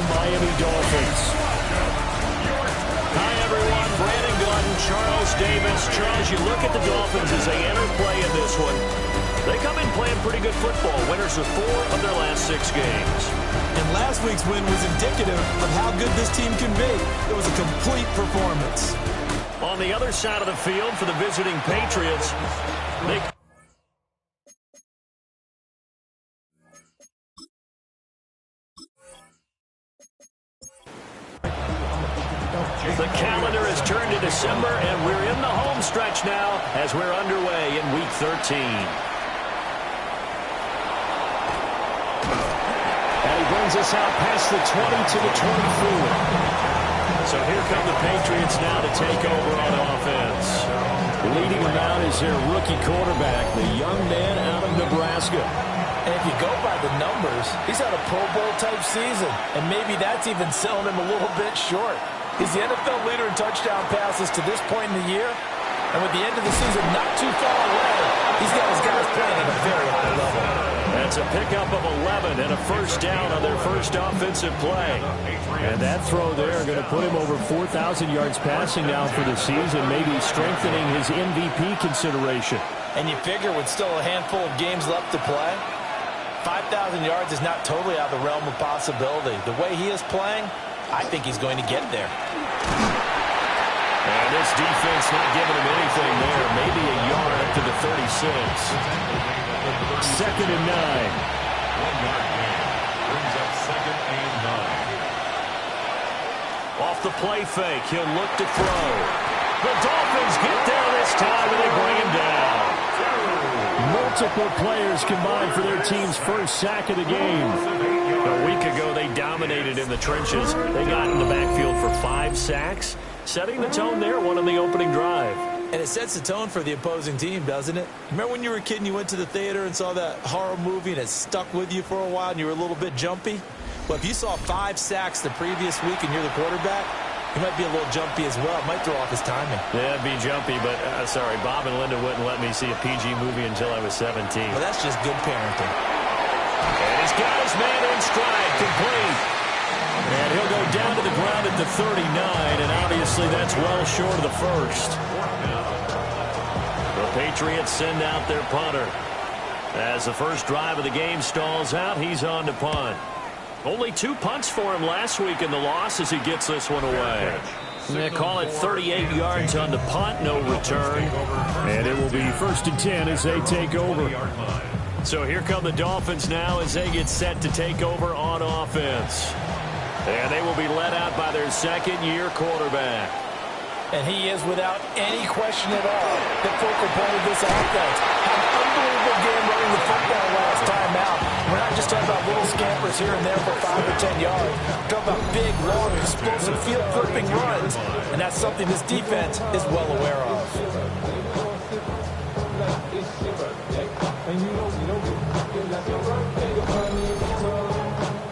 the Miami Dolphins. Hi, everyone. Brandon Gordon, Charles Davis. Charles, you look at the Dolphins as they enter play in this one. They come in playing pretty good football. Winners of 4 of their last 6 games. And last week's win was indicative of how good this team can be. It was a complete performance. On the other side of the field for the visiting Patriots, the calendar has turned to December, and we're in the home stretch now as we're underway in Week 13. And he brings us out past the 20 to the 24. So here come the Patriots now to take over on offense. Leading them out is their rookie quarterback, the young man out of Nebraska. And if you go by the numbers, he's had a Pro Bowl-type season, and maybe that's even selling him a little bit short. He's the NFL leader in touchdown passes to this point in the year, and with the end of the season not too far away, he's got his guys playing at a very high level. That's a pickup of 11 and a first down on their first offensive play. And that throw there going to put him over 4,000 yards passing now for the season, maybe strengthening his MVP consideration. And you figure with still a handful of games left to play, 5,000 yards is not totally out of the realm of possibility. The way he is playing, I think he's going to get there. And this defense not giving him anything there. Maybe a yard up to the 36. 2nd and 9. 1-yard gain. Brings up 2nd and 9. Off the play fake, he'll look to throw. The Dolphins get there this time, and they bring him down. Multiple players combined for their team's first sack of the game. A week ago, they dominated in the trenches. They got in the backfield for 5 sacks, setting the tone there, one on the opening drive. And it sets the tone for the opposing team, doesn't it? Remember when you were a kid and you went to the theater and saw that horror movie and it stuck with you for a while and you were a little bit jumpy? Well, if you saw 5 sacks the previous week and you're the quarterback, he might be a little jumpy as well. It might throw off his timing. Yeah, it'd be jumpy, but sorry, Bob and Linda wouldn't let me see a PG movie until I was 17. Well, that's just good parenting. And he's got his man in stride, complete. And he'll go down to the ground at the 39, and obviously that's well short of the first. The Patriots send out their punter. As the first drive of the game stalls out, he's on to punt. Only 2 punts for him last week in the loss as he gets this one away. They call it 38 yards on the punt, no return. And it will be 1st and 10 as they take over. So here come the Dolphins now as they get set to take over on offense. And they will be led out by their second-year quarterback. And he is, without any question at all, the focal point of this offense. Had an unbelievable game running the football last time out. We're not just talking about little scampers here and there for 5 or 10 yards. We're talking about big, long, explosive, field-flipping runs. And that's something this defense is well aware of.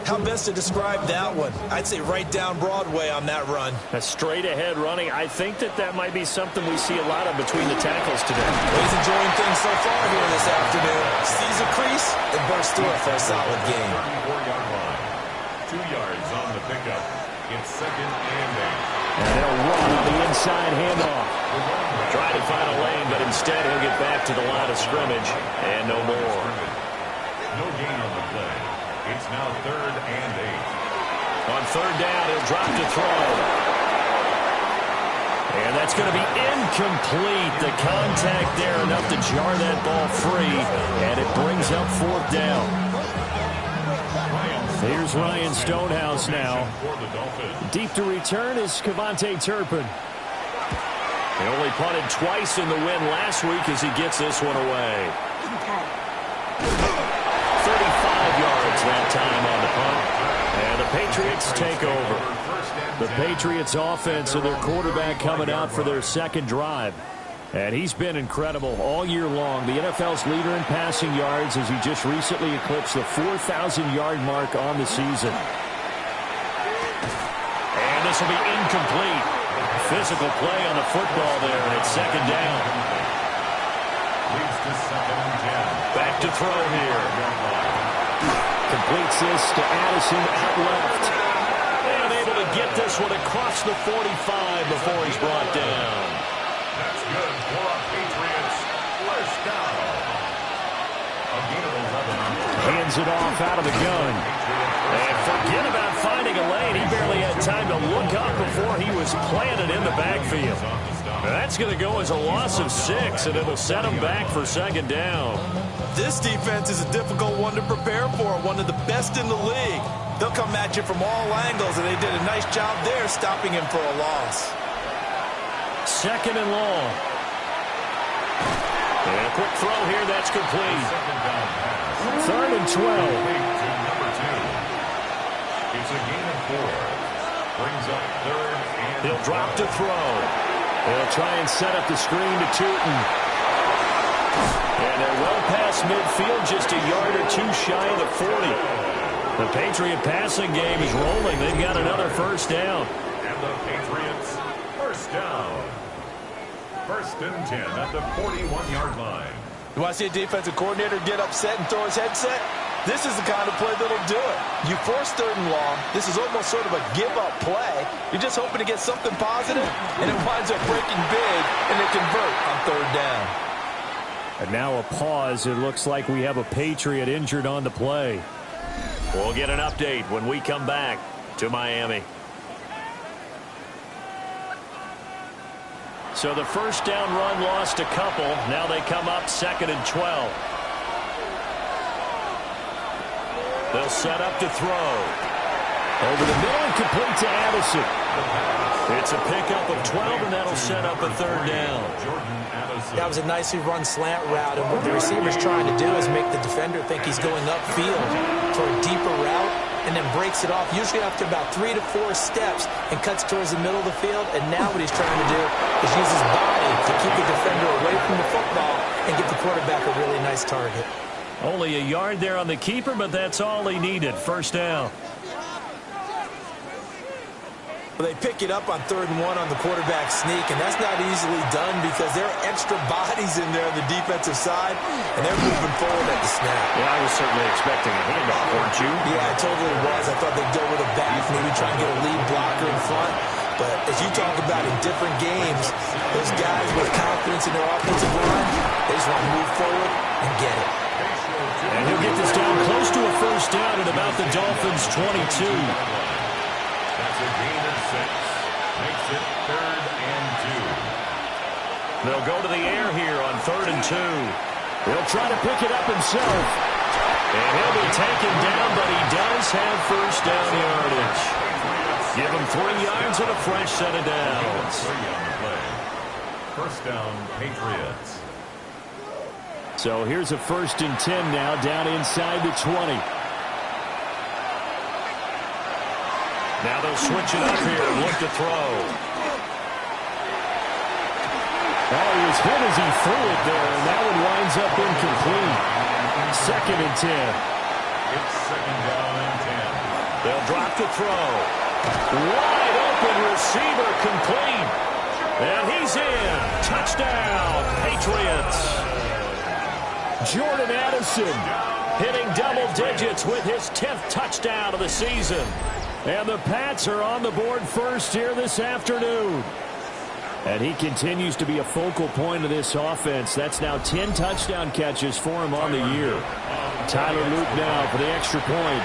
How best to describe that one? I'd say right down Broadway on that run. A straight-ahead running. I think that might be something we see a lot of between the tackles today. Well, he's enjoying things so far here this afternoon. Sees a crease and bursts through it for a solid game. 34-yard line. 2 yards on the pickup. It's 2nd and 8. And they'll run on the inside handoff. Try to find a lane, but instead he'll get back to the line of scrimmage. And no more. No gain on the play. It's now 3rd and 8. On 3rd down, he'll drop to throw. And that's going to be incomplete. The contact there enough to jar that ball free. And it brings up 4th down. Here's Ryan Stonehouse now. Deep to return is Kevontae Turpin. He only punted twice in the win last week as he gets this one away. 35 yards that time on the punt. And the Patriots take over. The Patriots offense and their quarterback coming out for their second drive. And he's been incredible all year long. The NFL's leader in passing yards as he just recently eclipsed the 4,000-yard mark on the season. And this will be incomplete. Physical play on the football there, and it's 2nd down. Leads to 2nd and 10. Back to throw here. Completes this to Addison out left. across the 45 before he's brought down. That's good for a Patriots first down. A gain of 11. Hands it off out of the gun. And forget about finding a lane. He barely had time to look up before he was planted in the backfield. That's going to go as a loss of 6, and it'll set him back for second down. This defense is a difficult one to prepare for, one of the best in the league. They'll come at you from all angles, and they did a nice job there stopping him for a loss. Second and long. And a quick throw here, that's complete. Third and 12. Number 2. It's a gain of 4. Brings up third and He'll drop to throw. They'll try and set up the screen to Tootin. And they're well past midfield, just a yard or two shy of the 40. The Patriot passing game is rolling. They've got another first down. And the Patriots first down. First and 10 at the 41-yard line. You want to see a defensive coordinator get upset and throw his headset? This is the kind of play that'll do it. You force third and long. This is almost sort of a give-up play. You're just hoping to get something positive, and it winds up breaking big, and they convert on third down. And now a pause. It looks like we have a Patriot injured on the play. We'll get an update when we come back to Miami. So the first down run lost a couple. Now they come up second and 12. They'll set up to throw. Over the middle and complete to Addison. It's a pickup of 12, and that'll set up a third down. That was a nicely run slant route, and what the receiver's trying to do is make the defender think he's going upfield for a deeper route, and then breaks it off, usually after about 3 to 4 steps, and cuts towards the middle of the field. And now what he's trying to do is use his body to keep the defender away from the football and give the quarterback a really nice target. Only a yard there on the keeper, but that's all he needed. First down. They pick it up on third and 1 on the quarterback sneak, and that's not easily done because there are extra bodies in there on the defensive side, and they're moving forward at the snap. Yeah, I was certainly expecting a handoff, weren't you? Yeah, I totally was. I thought they'd go with a back, maybe try and get a lead blocker in front. But as you talk about in different games, those guys with confidence in their offensive line, they just want to move forward and get it. And he'll get this down close to a first down at about the Dolphins' 22. That's a gain of 6. Makes it third and 2. They'll go to the air here on third and 2. He'll try to pick it up himself. And he'll be taken down, but he does have first down yardage. Give him 3 yards and a fresh set of downs. 3 on the play. First down, Patriots. So here's a first and 10 now, down inside the 20. Now they'll switch it up here and look to throw. Oh, he was hit as he threw it there, and that one winds up incomplete. Second and 10. It's second down and 10. They'll drop to throw. Wide open receiver complete. And he's in. Touchdown, Patriots. Jordan Addison hitting double digits with his 10th touchdown of the season. And the Pats are on the board first here this afternoon. And he continues to be a focal point of this offense. That's now 10 touchdown catches for him on the year. Tyler Luke now for the extra point.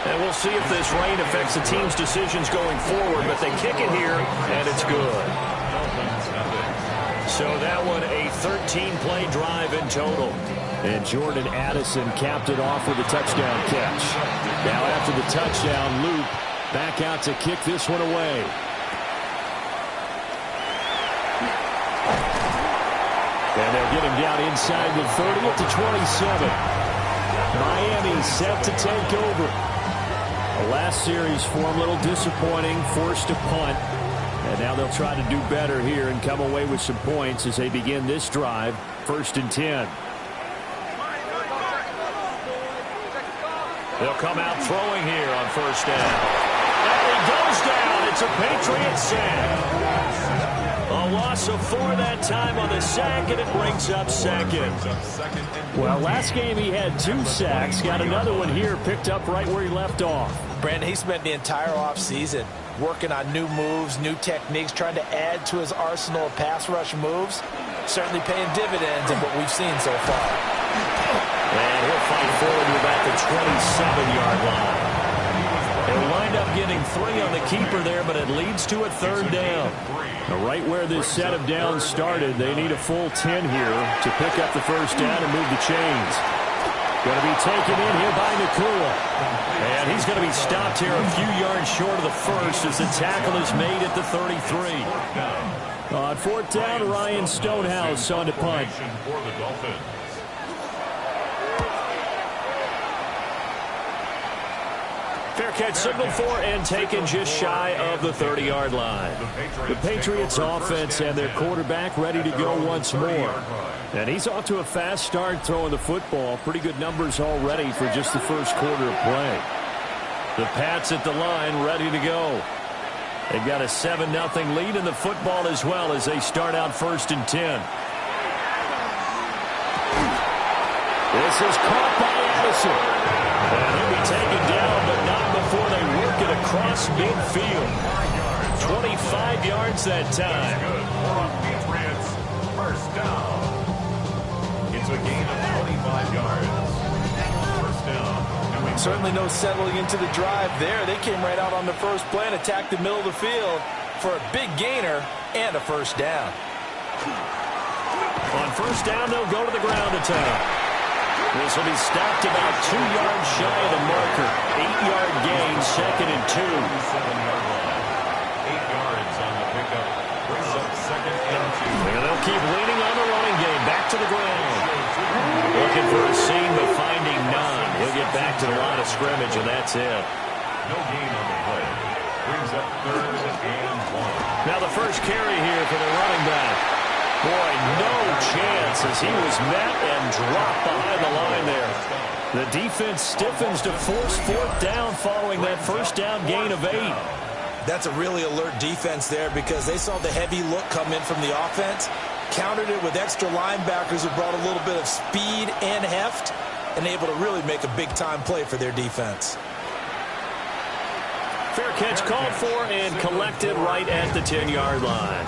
And we'll see if this rain affects the team's decisions going forward, but they kick it here, and it's good. So that one a 13-play drive in total. And Jordan Addison capped it off with a touchdown catch. Now after the touchdown, Luke back out to kick this one away. And they'll get him down inside the 30 at the 27. Miami set to take over. The last series for him, a little disappointing, forced to punt. And now they'll try to do better here and come away with some points as they begin this drive. First and 10. They'll come out throwing here on first down. And he goes down. It's a Patriot sack. A A loss of 4 that time on the sack, and it brings up second. Well, last game he had 2 sacks. Got another one here, picked up right where he left off. Brandon, he spent the entire offseason working on new moves, new techniques, trying to add to his arsenal of pass rush moves. Certainly paying dividends in what we've seen so far. And he'll fight forward to about the 27-yard line. They'll wind up getting 3 on the keeper there, but it leads to a 3rd down. Now, right where this set of downs started, they need a full 10 here to pick up the 1st down and move the chains. Going to be taken in here by Nakua. And he's going to be stopped here a few yards short of the 1st as the tackle is made at the 33. On 4th down, Ryan Stonehouse on to punt. Fair catch signaled for and taken just shy of the 30-yard line. The Patriots offense and their quarterback ready to go once more. And he's off to a fast start throwing the football. Pretty good numbers already for just the first quarter of play. The Pats at the line ready to go. They've got a 7-0 lead in the football as well as they start out 1st and 10. This is caught by Addison. And he'll be taken down, but not before they work it across midfield. 25 yards that time. Patriots, 1st down. It's a gain of 25 yards. 1st down. Certainly no settling into the drive there. They came right out on the first play and attacked the middle of the field for a big gainer and a 1st down. On 1st down, they'll go to the ground attack. This will be stopped about 2 yards shy of the marker. 8-yard gain, 2nd and 2. 7-yard line. 8 yards on the pickup. Brings up 2nd and 2. And they'll keep leaning on the running game. Back to the ground. Looking for a seam, but finding none. He'll get back to the line of scrimmage, and that's it. No gain on the play. Brings up 3rd and 1. Now the first carry here for the running back. Boy, no chance as he was met and dropped behind the line there. The defense stiffens to force 4th down following that 1st down gain of 8. That's a really alert defense there because they saw the heavy look come in from the offense, countered it with extra linebackers who brought a little bit of speed and heft, and able to really make a big-time play for their defense. Fair catch called for and collected right at the 10-yard line.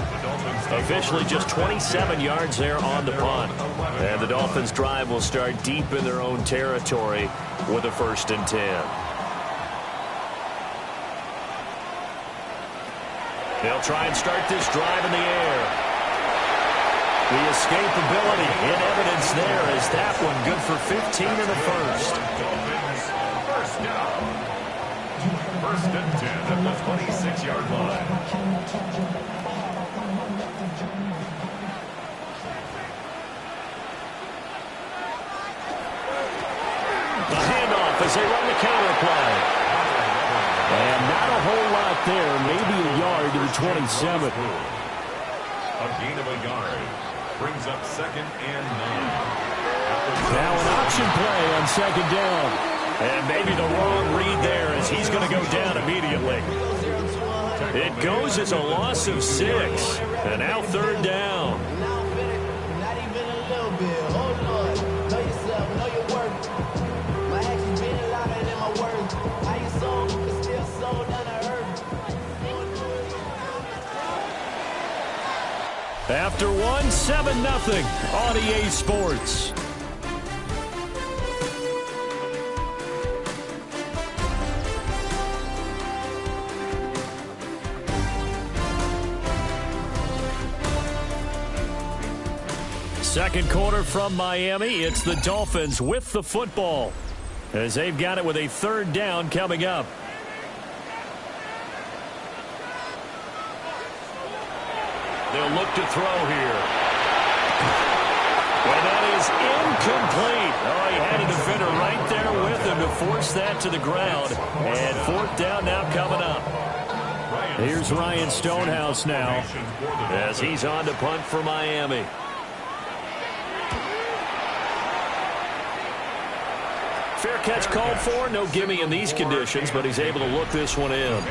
Officially just 27 yards there on the punt. And the Dolphins' drive will start deep in their own territory with a 1st and 10. They'll try and start this drive in the air. The escapability in evidence there as that one good for 15 in the 1st. 1st down. 1st and 10 at the 26-yard line. The handoff as they run the counter play. And not a whole lot there. Maybe a yard to the 27. A gain of a yard. Brings up 2nd and 9. Now an option play on 2nd down. And maybe the wrong read there as he's going to go down immediately. It goes as a loss of 6. And now 3rd down. After one, 7-0 on EA Sports. Second quarter from Miami. It's the Dolphins with the football as they've got it with a 3rd down coming up. They'll look to throw here. Well, that is incomplete. Oh, he had a defender right there with him to force that to the ground. And 4th down now coming up. Here's Ryan Stonehouse now as he's on to punt for Miami. Fair catch called for. No gimme in these conditions, but he's able to look this one in.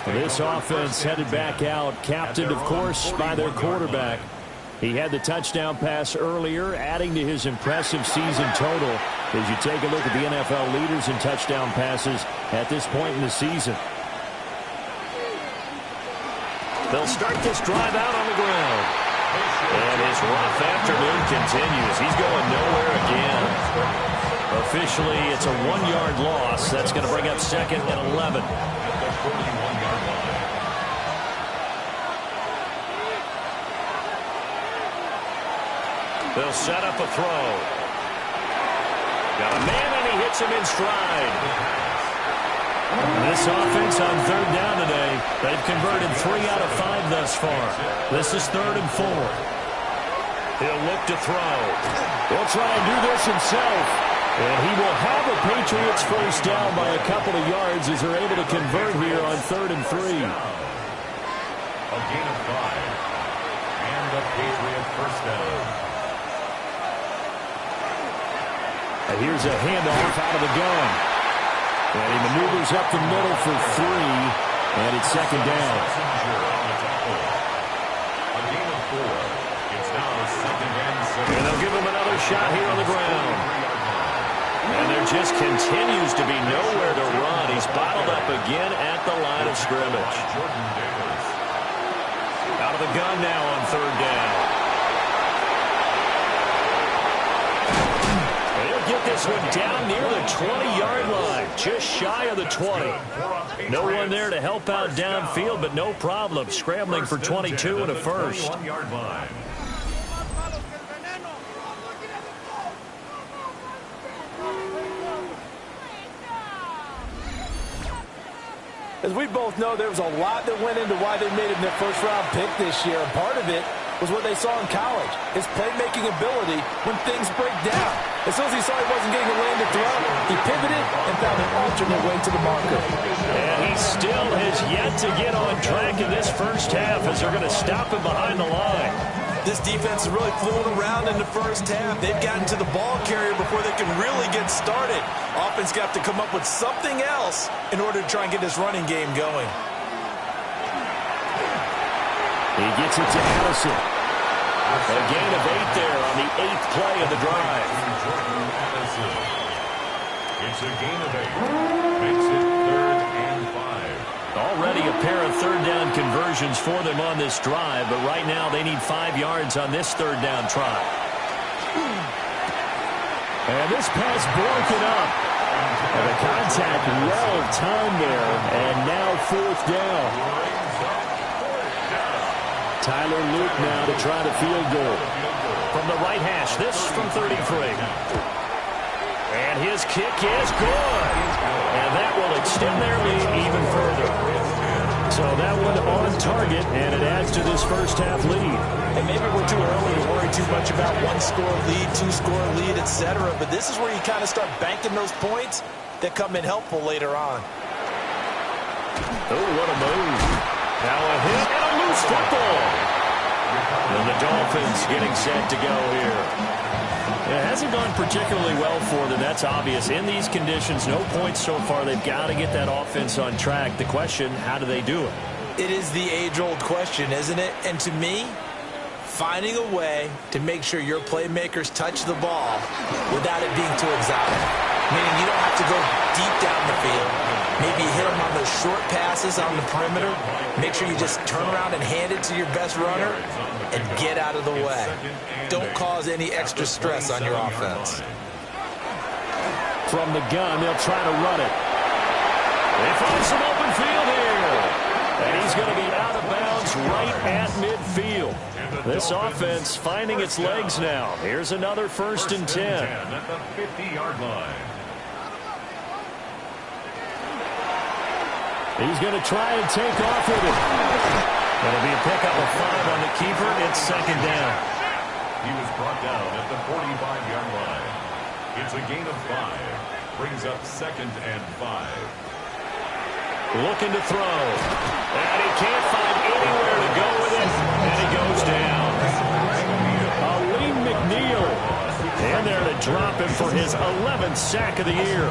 This offense headed back out, captained, of course, by their quarterback. He had the touchdown pass earlier, adding to his impressive season total as you take a look at the NFL leaders in touchdown passes at this point in the season. They'll start this drive out on the ground. And his rough afternoon continues. He's going nowhere again. Officially, it's a 1-yard loss. That's going to bring up 2nd and 11. They'll set up a throw. Got a man, and he hits him in stride. This offense on 3rd down today, they've converted 3 out of 5 thus far. This is 3rd and 4. He'll look to throw. He'll try and do this himself. And he will have a Patriots first down by a couple of yards as they're able to convert here on 3rd and 3. A gain of 5. And a Patriot first down. And here's a handoff out of the gun. And he maneuvers up the middle for 3. And it's 2nd down. A gain of 4. It's now 2nd and 7. And they'll give him another shot here on the ground. And there just continues to be nowhere to run. He's bottled up again at the line of scrimmage. Out of the gun now on 3rd down. They'll get this one down near the 20-yard line, just shy of the 20. No one there to help out downfield, but no problem. Scrambling for 22 and a first. As we both know, there was a lot that went into why they made him their first-round pick this year. And part of it was what they saw in college, his playmaking ability when things break down. As soon as he saw he wasn't getting a lane to throw, he pivoted and found an alternate way to the marker. And he still has yet to get on track in this first half as they're going to stop him behind the line. This defense is really fooling around in the first half. They've gotten to the ball carrier before they can really get started. Offense got to come up with something else in order to try and get this running game going. He gets it to Addison. A gain of 8 there on the 8th play of the drive. It's a gain of 8. Makes it 3rd and 5. Already a pair of 3rd down conversions for them on this drive, but right now they need 5 yards on this 3rd down try. And this pass broken up. And the contact well timed there, and now 4th down. Tyler Luke now to try the field goal. From the right hash, this from 33. And his kick is good. And that will extend their lead even further. So that one on target, and it adds to this first half lead. And maybe we're too early to worry too much about 1-score lead, 2-score lead, etc. But this is where you kind of start banking those points that come in helpful later on. Oh, what a move. Now a hit and a loose football. And the Dolphins getting set to go here. It hasn't gone particularly well for them. That's obvious. In these conditions, no points so far. They've got to get that offense on track. The question, how do they do it? It is the age-old question, isn't it? And to me, finding a way to make sure your playmakers touch the ball without it being too exotic. Meaning you don't have to go deep down the field. Maybe hit them on those short passes on the perimeter. Make sure you just turn around and hand it to your best runner and get out of the way. Don't cause any extra stress on your offense. From the gun, they'll try to run it. They find some open field here. And he's going to be out of bounds right at midfield. This offense finding its legs now. Here's another 1st and 10. At the 50-yard line. He's going to try and take off with it. It'll be a pickup of 5 on the keeper. It's 2nd down. He was brought down at the 45-yard line. It's a gain of 5. Brings up 2nd and 5. Looking to throw. And he can't find anywhere to go with it. And he goes down. Aleem McNeil And there to drop him for his 11th sack of the year.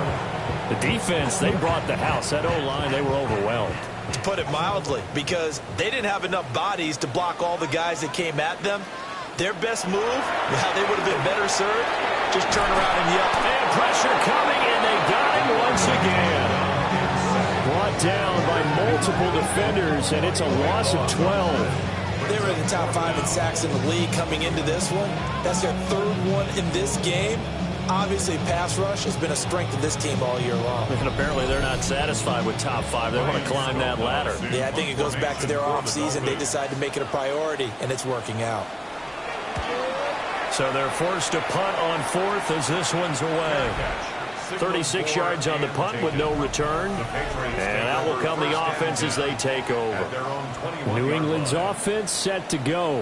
The defense, they brought the house. That O-line, they were overwhelmed. To put it mildly, because they didn't have enough bodies to block all the guys that came at them. Their best move, how they would have been better served, just turn around and yell. And pressure coming, and they got him once again. Brought down by multiple defenders, and it's a loss of 12. They were in the top 5 in sacks in the league coming into this one. That's their 3rd one in this game. Obviously, pass rush has been a strength of this team all year long. And apparently they're not satisfied with top 5. They want to climb that ladder. Yeah, I think it goes back to their offseason. They decided to make it a priority, and it's working out. So they're forced to punt on 4th as this one's away. 36 yards on the punt with no return. And out will come the offense as they take over. New England's offense set to go.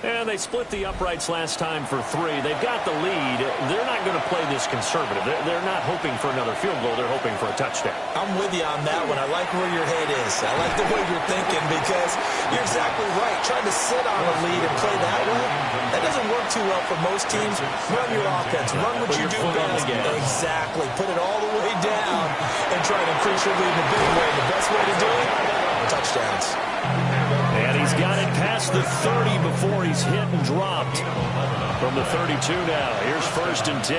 And they split the uprights last time for 3. They've got the lead. They're not going to play this conservative. They're not hoping for another field goal. They're hoping for a touchdown. I'm with you on that one. I like where your head is. I like the way you're thinking because you're exactly right. Trying to sit on a lead and play that way, that doesn't work too well for most teams. Run your offense. Run what you do best. Exactly. Put it all the way down and try to increase your lead in a big way. The best way to do it, touchdowns. And he's got it past the 30 before he's hit and dropped. From the 32 now. Here's 1st and 10.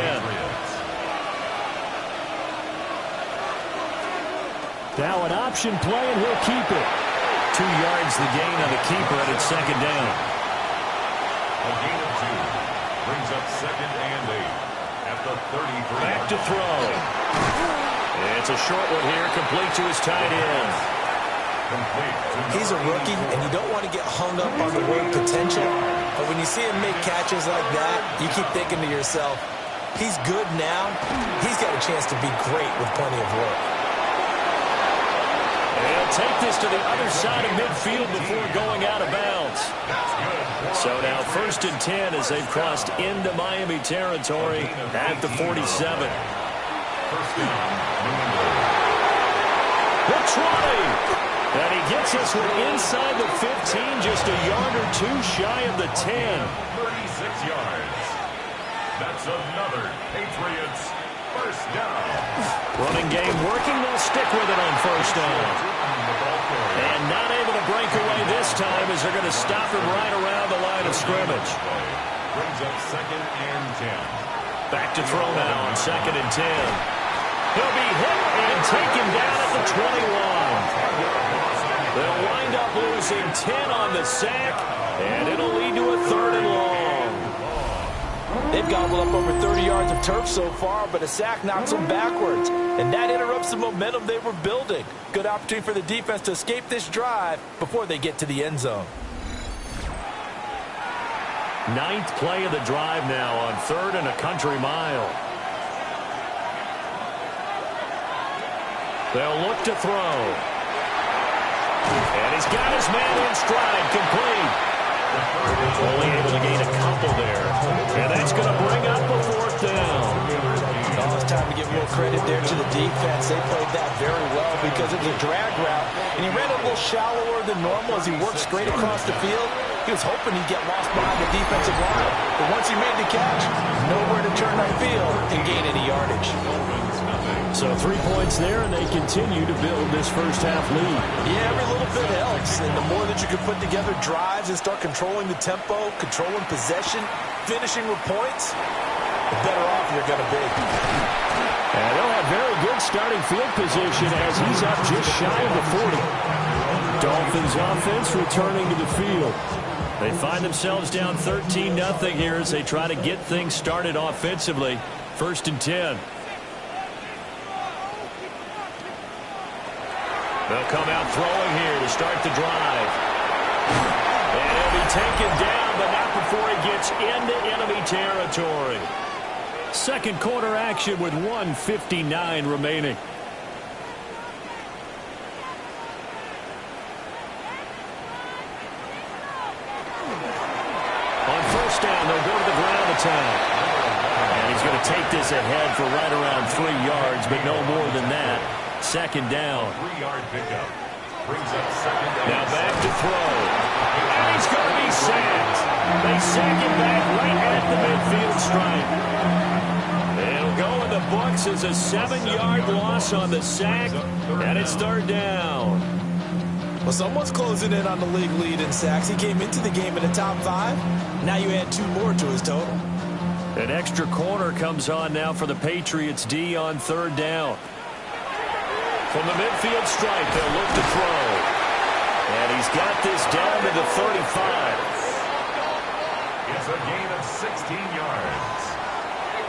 Now an option play, and he'll keep it. 2 yards the gain on the keeper, and it's 2nd down. A gain of 2 brings up 2nd and 8 at the 33. Back to throw. It's a short one here, complete to his tight end. He's a rookie, and you don't want to get hung up on the word potential. But when you see him make catches like that, you keep thinking to yourself, he's good now. He's got a chance to be great with plenty of work. They'll take this to the other side of midfield before going out of bounds. So now 1st and 10 as they've crossed into Miami territory at the 47. The 20. And he gets us one inside the 15, just a yard or 2 shy of the 10. 36 yards. That's another Patriots first down. Running game working. They'll stick with it on 1st down. And not able to break away this time as they're going to stop him right around the line of scrimmage. Brings up 2nd and 10. Back to throw now on 2nd and 10. He'll be hit and taken down at the 21. They'll wind up losing 10 on the sack, and it'll lead to a 3rd and long. They've gobbled up over 30 yards of turf so far, but a sack knocks them backwards, and that interrupts the momentum they were building. Good opportunity for the defense to escape this drive before they get to the end zone. 9th play of the drive now on 3rd and a country mile. They'll look to throw. And he's got his man in stride, complete. Only able to gain a couple there. And that's going to bring up a 4th down. Oh, it's time to give a little credit there to the defense. They played that very well because it was a drag route. And he ran a little shallower than normal as he worked straight across the field. He was hoping he'd get lost behind the defensive line. But once he made the catch, nowhere to turn upfield and gain any yardage. So 3 points there, and they continue to build this first half lead. Yeah, every little bit helps. And the more that you can put together drives and start controlling the tempo, controlling possession, finishing with points, the better off you're going to be. And they'll have very good starting field position as he's up just shy of the 40. Dolphins offense returning to the field. They find themselves down 13-0 here as they try to get things started offensively. 1st and 10. They'll come out throwing here to start the drive. And he'll be taken down, but not before he gets into enemy territory. 2nd quarter action with 1:59 remaining. On 1st down, they'll go to the ground attack. And he's going to take this ahead for right around 3 yards, but no more than that. 2nd down. 3-yard pickup. Brings up second and Now back to throw. And he's going to be sacked. They sack him back right at the midfield stripe. It'll go in the books as a 7-yard loss on the sack, and it's third down. Well, someone's closing in on the league lead in sacks. He came into the game in the top 5. Now you add 2 more to his total. An extra corner comes on now for the Patriots D on third down. From the midfield stripe, they'll look to throw. And he's got this down to the 35. It's a gain of 16 yards.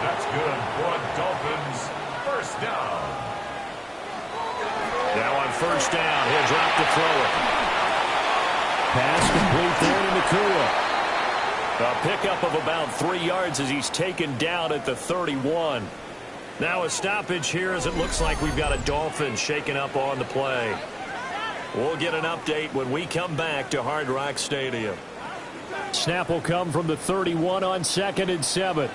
That's good for a Dolphins first down. Now on first down, he'll drop to throw it. Pass complete there to Nakua. A pickup of about 3 yards as he's taken down at the 31. Now a stoppage here as it looks like we've got a Dolphin shaking up on the play. We'll get an update when we come back to Hard Rock Stadium. Snap will come from the 31 on 2nd and 7.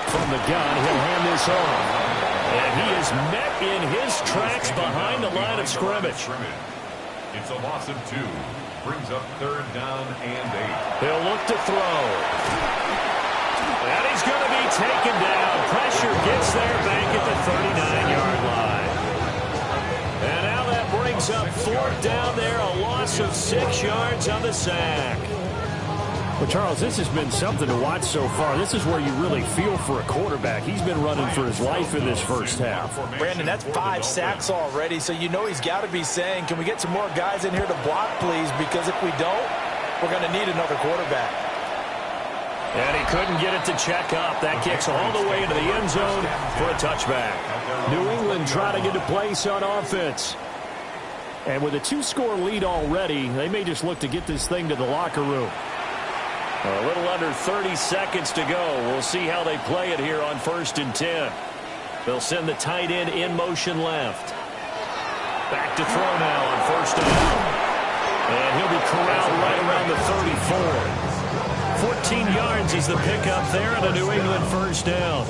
From the gun, he'll hand this off. And he is met in his tracks behind the line of scrimmage. It's a loss of 2. Brings up third down and 8. He'll look to throw. And he's going to be taken down. Pressure gets there back at the 39-yard line. And now that brings up fourth down there. A loss of 6 yards on the sack. Well, Charles, this has been something to watch so far. This is where you really feel for a quarterback. He's been running for his life in this first half. Brandon, that's 5 sacks already, so you know he's got to be saying, can we get some more guys in here to block, please? Because if we don't, we're going to need another quarterback. And he couldn't get it to check up. That kicks all the way into the end zone for a touchback. New England trying to get a place on offense. And with a 2-score lead already, they may just look to get this thing to the locker room. A little under 30 seconds to go. We'll see how they play it here on 1st and 10. They'll send the tight end in motion left. Back to throw now on 1st down. And he'll be corralled right around the 34. 14 yards is the pickup there and a New England first down.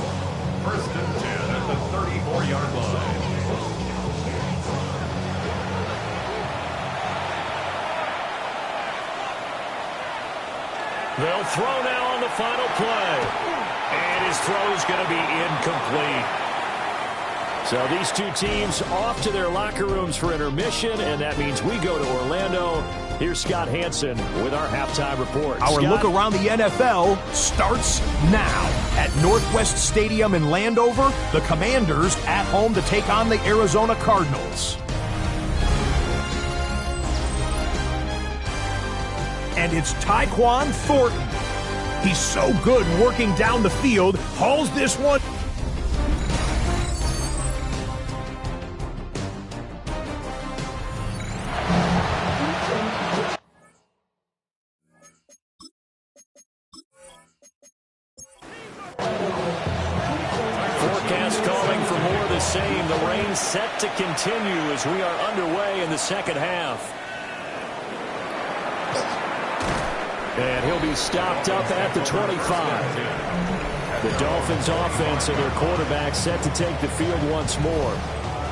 1st and 10 at the 34-yard line. They'll throw now on the final play. And his throw is going to be incomplete. So these two teams off to their locker rooms for intermission, and that means we go to Orlando. Here's Scott Hansen with our halftime report. Our Scott? look around the NFL starts now. At Northwest Stadium in Landover, the Commanders at home to take on the Arizona Cardinals. And it's Tyquan Thornton. He's so good working down the field, hauls this one. Forecast calling for more of the same. The rain set to continue as we are underway in the second half. And he'll be stopped up at the 25. The Dolphins offense and their quarterback set to take the field once more.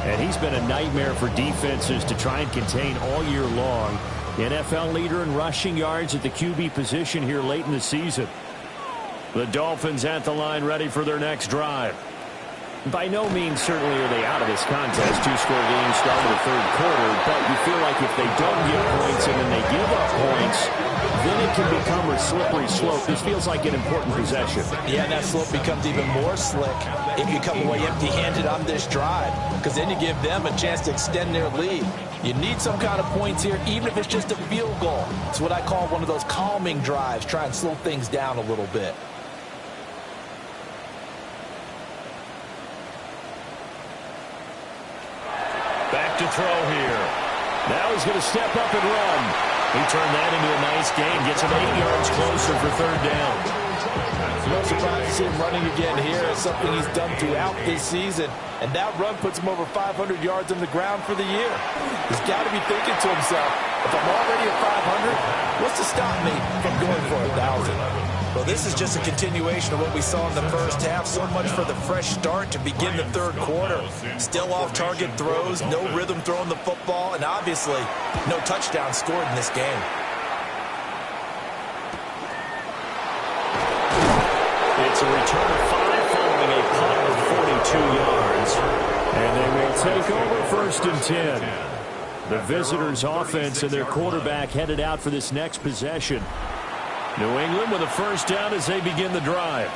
And he's been a nightmare for defenses to try and contain all year long. NFL leader in rushing yards at the QB position here late in the season. The Dolphins at the line ready for their next drive. By no means certainly are they out of this contest. 2-score game start of the third quarter, but you feel like if they don't get points and then they give up points, then it can become a slippery slope. This feels like an important possession. Yeah, and that slope becomes even more slick if you come away empty-handed on this drive, because then you give them a chance to extend their lead. You need some kind of points here, even if it's just a field goal. It's what I call one of those calming drives, try and slow things down a little bit. Back to throw here. Now he's going to step up and run. He turned that into a nice gain. Gets him 8 yards closer for third down. No surprise to see him running again here. It's something he's done throughout this season. And that run puts him over 500 yards on the ground for the year. He's got to be thinking to himself, if I'm already at 500, what's to stop me from going for 1,000? Well, this is just a continuation of what we saw in the first half. So much for the fresh start to begin the third quarter. Still off-target throws, no rhythm throwing the football, and obviously no touchdown scored in this game. It's a return of 5 following a punt of 42 yards. And they will take over 1st and 10. The visitors' offense and their quarterback headed out for this next possession. New England with a first down as they begin the drive.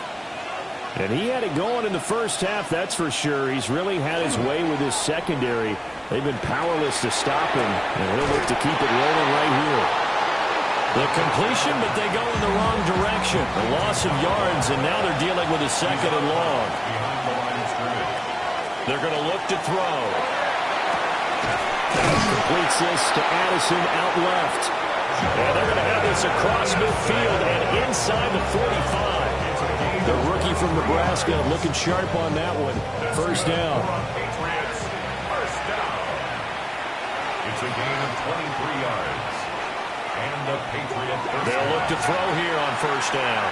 And he had it going in the first half, that's for sure. He's really had his way with his secondary. They've been powerless to stop him, and he'll look to keep it rolling right here. The completion, but they go in the wrong direction. The loss of yards, and now they're dealing with a 2nd and long. They're going to look to throw. Completes this to Addison out left. And they're going to have this across midfield and inside the 45. The rookie from Nebraska looking sharp on that one. First down. It's a gain of 23 yards. And the Patriots. They'll look to throw here on first down.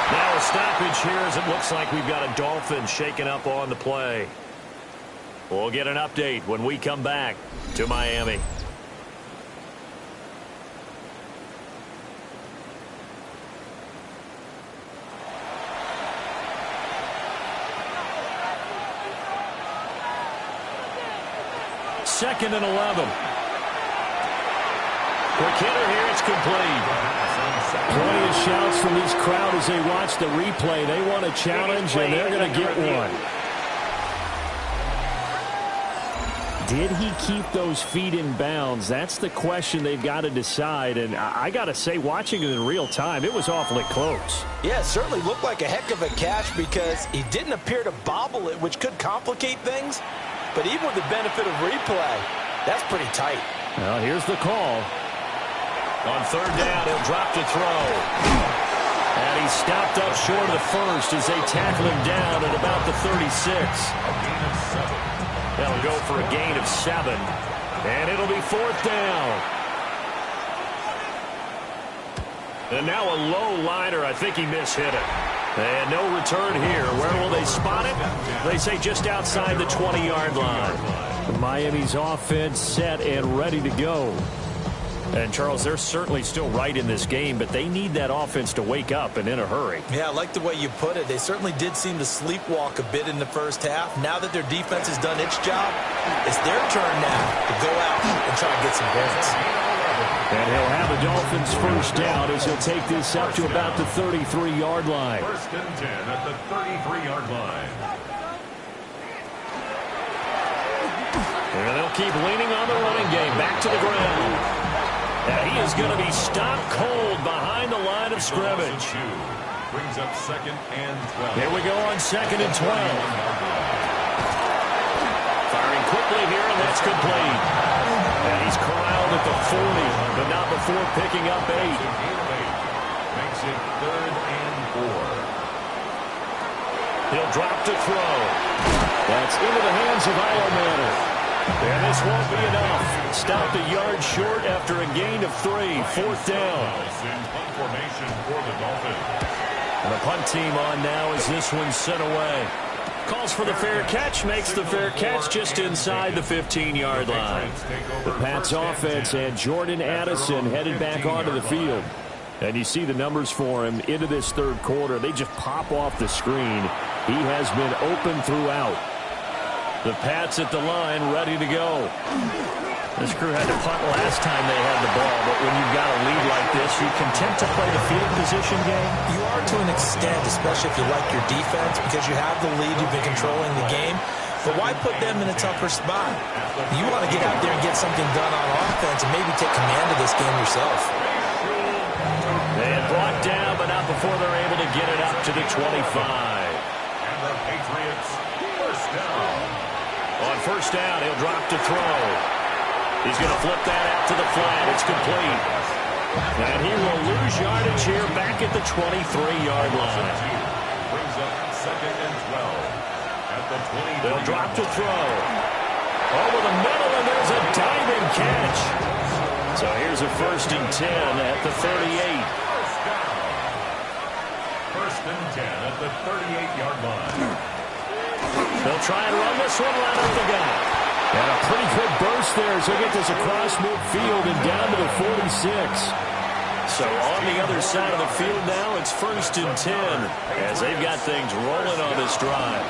Now a stoppage here as it looks like we've got a Dolphin shaken up on the play. We'll get an update when we come back to Miami. Second and 11. Quick hitter here, it's complete. Plenty of shouts from this crowd as they watch the replay. They want a challenge, and they're going to get one. Did he keep those feet in bounds? That's the question they've got to decide. And I got to say, watching it in real time, it was awfully close. Yeah, it certainly looked like a heck of a catch because he didn't appear to bobble it, which could complicate things. But even with the benefit of replay, that's pretty tight. Well, here's the call. On third down, he'll drop to throw. And he's stopped up short of the first as they tackle him down at about the 36. That'll go for a gain of 7. And it'll be 4th down. And now a low liner. I think he mishit it. And no return here. Where will they spot it? They say just outside the 20-yard line. Miami's offense set and ready to go. And, Charles, they're certainly still right in this game, but they need that offense to wake up and in a hurry. Yeah, I like the way you put it. They certainly did seem to sleepwalk a bit in the first half. Now that their defense has done its job, it's their turn now to go out and try to get some points. And he'll have the Dolphins first down as he'll take this up to about the 33-yard line. 1st and 10 at the 33-yard line. And they'll keep leaning on the running game. Back to the ground. And he is going to be stopped cold behind the line of scrimmage. Brings up 2nd and 12. Here we go on 2nd and 12. Firing quickly here, and that's complete. And he's corralled at the 40, but not before picking up 8. Makes it 3rd and 4. He'll drop to throw. That's into the hands of Iomanner. And this won't be enough. Stopped a yard short after a gain of 3. 4th down. Punt formation for the Dolphins. And the punt team on now as this one's sent away. Calls for the fair catch, makes the fair catch just inside the 15-yard line. The Pats offense and Jordan Addison headed back onto the field. And you see the numbers for him into this third quarter. They just pop off the screen. He has been open throughout. The Pats at the line, ready to go. This crew had to punt last time they had the ball, but when you've got a lead like this, you content to play the field position game? You are to an extent, especially if you like your defense, because you have the lead, you've been controlling the game. But why put them in a tougher spot? You want to get out there and get something done on offense and maybe take command of this game yourself. They had brought down, but not before they're able to get it up to the 25. And the Patriots first down. On first down, he'll drop to throw. He's going to flip that out to the flat. It's complete. And he will lose yardage here back at the 23-yard line. Brings up 2nd and 12. At the 20. They'll drop to throw. Over the middle, and there's a diving catch. So here's a 1st and 10 at the 38. First and 10 at the 38-yard line. They'll try and run this one right up the gut. And a pretty good burst there as he'll get this across midfield and down to the 46. So on the other side of the field now, it's first and 10 as they've got things rolling on this drive.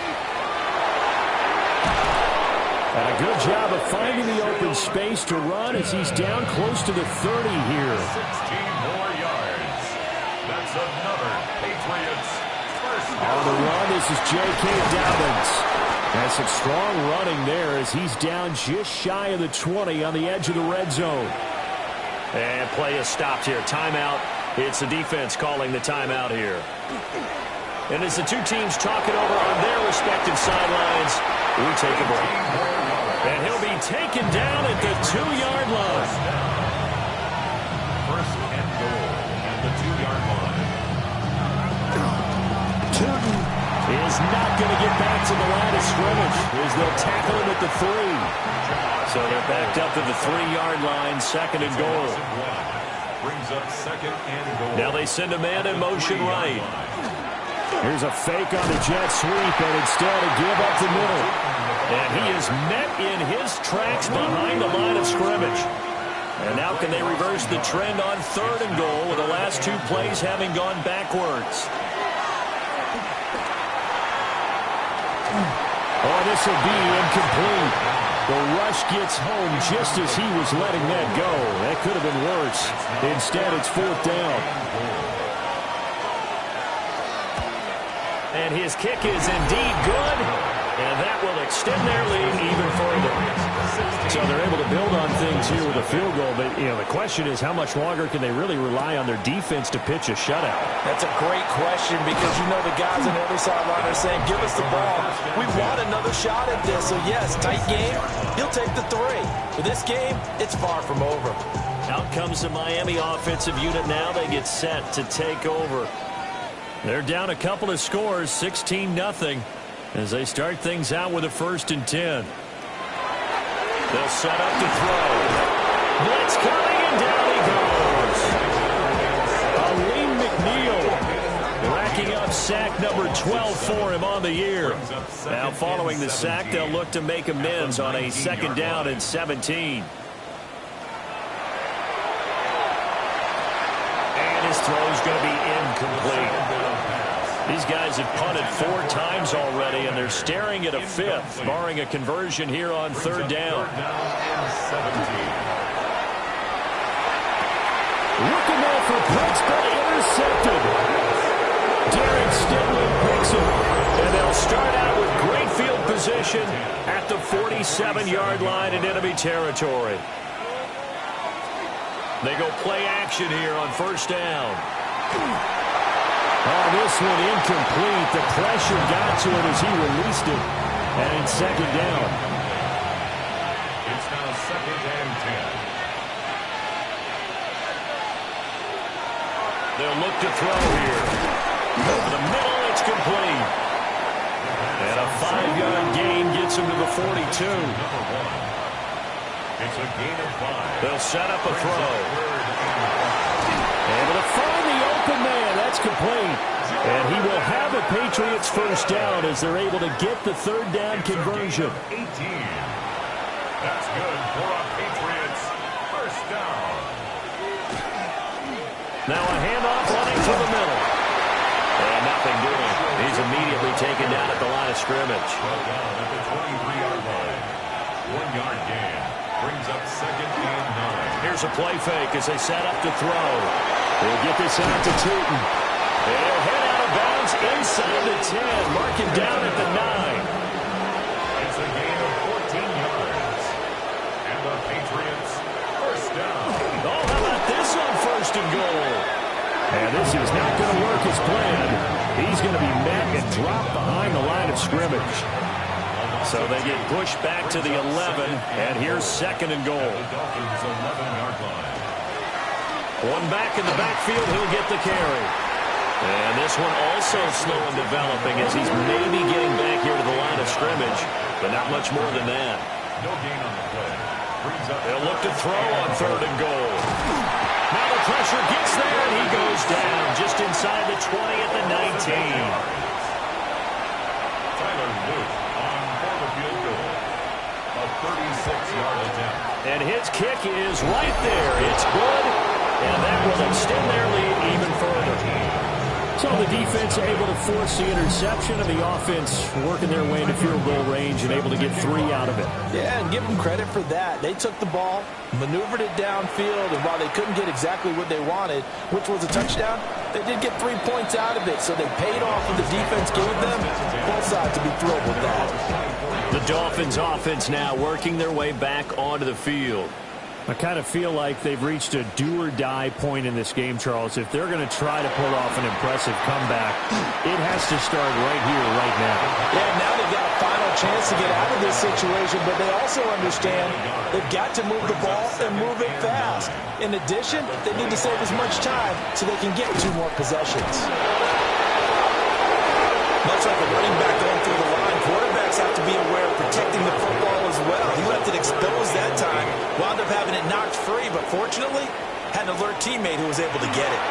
And a good job of finding the open space to run as he's down close to the 30 here. 16 more yards. That's another Patriots first down. On the run, this is J.K. Dobbins. That's some strong running there as he's down just shy of the 20 on the edge of the red zone. And play is stopped here. Timeout. It's the defense calling the timeout here. And as the two teams talk it over on their respective sidelines, we take a break. And he'll be taken down at the 2-yard line. First and goal at the 2-yard line. Tootin is not going to get back to the line of scrimmage as they'll tackle him at the 3. So they're backed up to the 3-yard line, second and goal. Brings up second and goal. Now they send a man in motion right. Here's a fake on the jet sweep, and instead a give up the middle. And he is met in his tracks behind the line of scrimmage. And now can they reverse the trend on third and goal with the last two plays having gone backwards? Oh, this will be incomplete. The rush gets home just as he was letting that go. That could have been worse. Instead, it's fourth down. And his kick is indeed good. And that will extend their lead even further. So they're able to build on things here with a field goal. But, you know, the question is how much longer can they really rely on their defense to pitch a shutout? That's a great question because you know the guys on the other sideline are saying, give us the ball. We want another shot at this. So, yes, tight game. He'll take the 3. For this game, it's far from over. Out comes the Miami offensive unit now. They get set to take over. They're down a couple of scores, 16-0, as they start things out with a first and 10. They'll set up to throw. Blitz coming, and down he goes. Aleem McNeil racking up sack number 12 for him on the year. Now following the sack, they'll look to make amends on a second down and 17. And his throw's going to be incomplete. These guys have punted 4 times already, and they're staring at a 5th, barring a conversion here on third down. Looking there for Pitts, but intercepted. Derek Stingley picks it, and they'll start out with great field position at the 47-yard line in enemy territory. They go play action here on first down. Oh, this one incomplete. The pressure got to it as he released it. And it's second down. It's now second and 10. They'll look to throw here. Over the middle, it's complete. And a 5-yard gain gets him to the 42. It's a gain of 5. They'll set up a throw. Able to find the open man. That's complete. And he will have a Patriots first down as they're able to get the third down conversion. 18. That's good for a Patriots first down. Now a handoff running through the middle. And nothing doing. He's immediately taken down at the line of scrimmage. Well down at the 23-yard line. 1-yard gain. Brings up second and 9. Here's a play fake as they set up to throw. They'll get this out to Tootin. They'll head out of bounds inside the 10, marking down at the 9. It's a gain of 14 yards. And the Patriots first down. Oh, how about this on first and goal? And this is not going to work as planned. He's going to be met and dropped behind the line of scrimmage. So they get pushed back to the 11, and here's second and goal. The Dolphins' 11-yard line. One back in the backfield, he'll get the carry. And this one also slow in developing as he's maybe getting back here to the line of scrimmage, but not much more than that. No gain on the play. Brings up. They'll look to throw on third and goal. Now the pressure gets there, and he goes down just inside the 20 at the And his kick is right there. It's good, and that will extend their lead even further. So the defense able to force the interception, and the offense working their way into field goal range and able to get 3 out of it. Yeah, and give them credit for that. They took the ball, maneuvered it downfield, and while they couldn't get exactly what they wanted, which was a touchdown, they did get 3 points out of it, so they paid off what the defense gave them. Both sides to be thrilled with that. The Dolphins offense now working their way back onto the field. I kind of feel like they've reached a do-or-die point in this game, Charles. If they're going to try to pull off an impressive comeback, it has to start right here, right now. Yeah, now they've got a final chance to get out of this situation, but they also understand they've got to move the ball and move it fast. In addition, they need to save as much time so they can get 2 more possessions. Much like a running back going through the line, quarterbacks have to be aware of protecting the football as well. He left it exposed that time, wound up having it knocked free, but fortunately, had an alert teammate who was able to get it.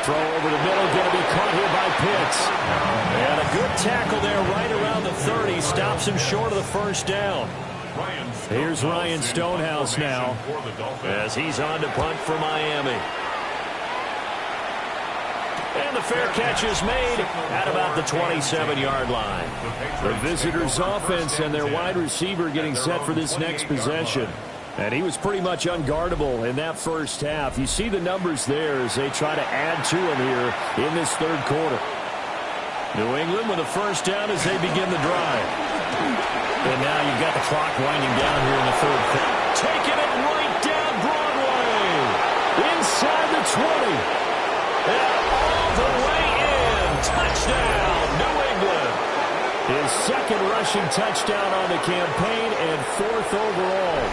Throw over the middle, going to be caught here by Pitts. And a good tackle there right around the 30. Stops him short of the first down. Here's Ryan Stonehouse now, as he's on to punt for Miami. And the fair catch is made at about the 27-yard line. The visitors' offense and their wide receiver getting set for this next possession. And he was pretty much unguardable in that first half. You see the numbers there as they try to add to him here in this third quarter. New England with a first down as they begin the drive. And now you've got the clock winding down here in the third quarter. Taking it right down Broadway. Inside the 20. And all the way in. Touchdown, New England. His second rushing touchdown on the campaign and 4th overall.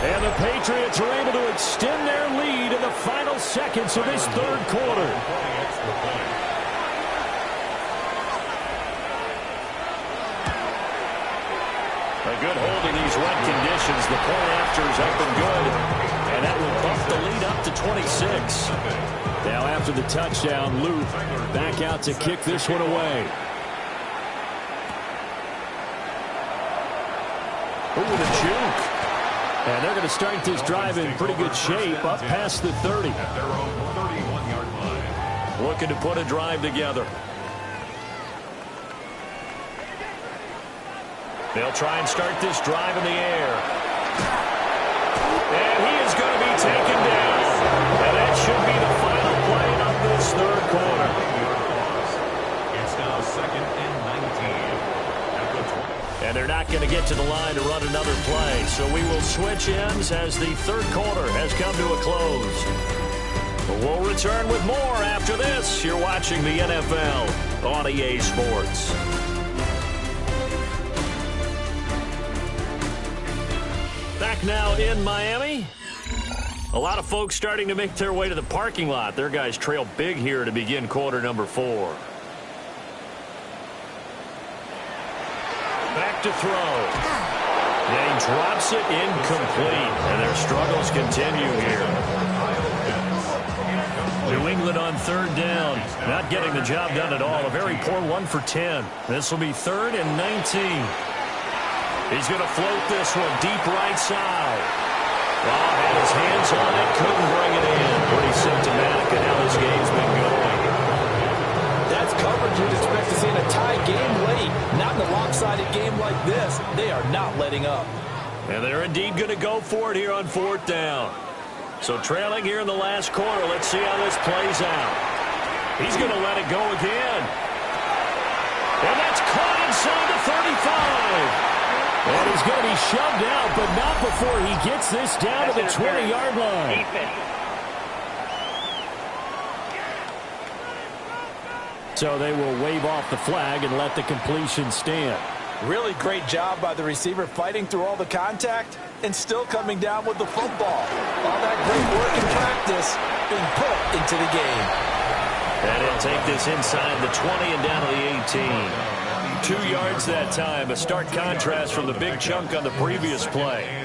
And the Patriots are able to extend their lead in the final seconds of this third quarter. A good hold in these wet conditions. The point after is up and good. And that will bump the lead up to 26. Now after the touchdown, Luke back out to kick this one away. Ooh, the juke. And they're going to start this drive in pretty good shape up past the 30. At their own 31-yard line. Looking to put a drive together. They'll try and start this drive in the air. And he is going to be taken down. And that should be the final play of this third quarter. It's now 2nd and 19. At the 20. And they're not going to get to the line to run another play. So we will switch ends as the third quarter has come to a close. We'll return with more after this. You're watching the NFL on EA Sports. Back now in Miami. A lot of folks starting to make their way to the parking lot. Their guys trail big here to begin quarter number 4. Back to throw. And he drops it incomplete. And their struggles continue here. New England on third down. Not getting the job done at all. A very poor 1 for 10. This will be 3rd and 19. He's going to float this one deep right side. Well, had his hands on it, couldn't bring it in. Pretty symptomatic of how this game's been going. That's coverage you'd expect to see in a tie game late. Not in a lopsided game like this. They are not letting up. And they're indeed going to go for it here on 4th down. So trailing here in the last quarter. Let's see how this plays out. He's going to let it go again. And that's caught inside the 35. And he's going to be shoved out, but not before he gets this down to the 20-yard line. So they will wave off the flag and let the completion stand. Really great job by the receiver fighting through all the contact and still coming down with the football. All that great work in practice being put into the game. And he'll take this inside the 20 and down to the 18. 2 yards that time. A stark contrast from the big chunk on the previous play.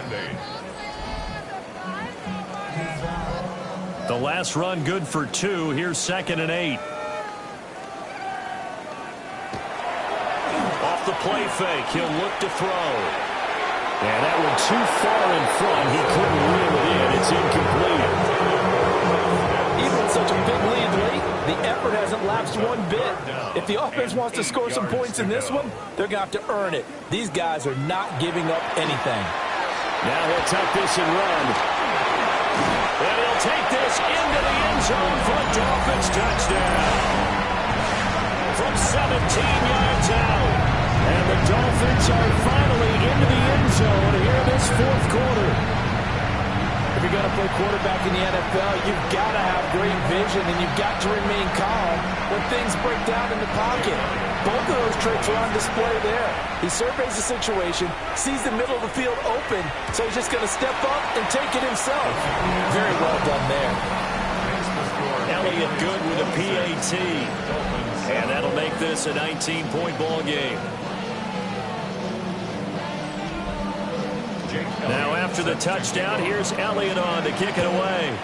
The last run good for 2. Here's 2nd and 8. Off the play fake. He'll look to throw. And that one too far in front. He couldn't reel it in. It's incomplete. Even with such a big lead late, the effort hasn't lapsed one bit. If the offense wants to score some points in this one, they're going to have to earn it. These guys are not giving up anything. Now he'll tuck this and run. And he'll take this into the end zone for a Dolphins touchdown. From 17 yards out. And the Dolphins are finally into the end zone here this fourth quarter. If you're going to play quarterback in the NFL, you've got to have great vision, and you've got to remain calm when things break down in the pocket. Both of those traits are on display there. He surveys the situation, sees the middle of the field open, so he's just going to step up and take it himself. Very well done there. Elliott good with a PAT. And that'll make this a 19-point ball game. Now after the touchdown, here's Elliott on to kick it away.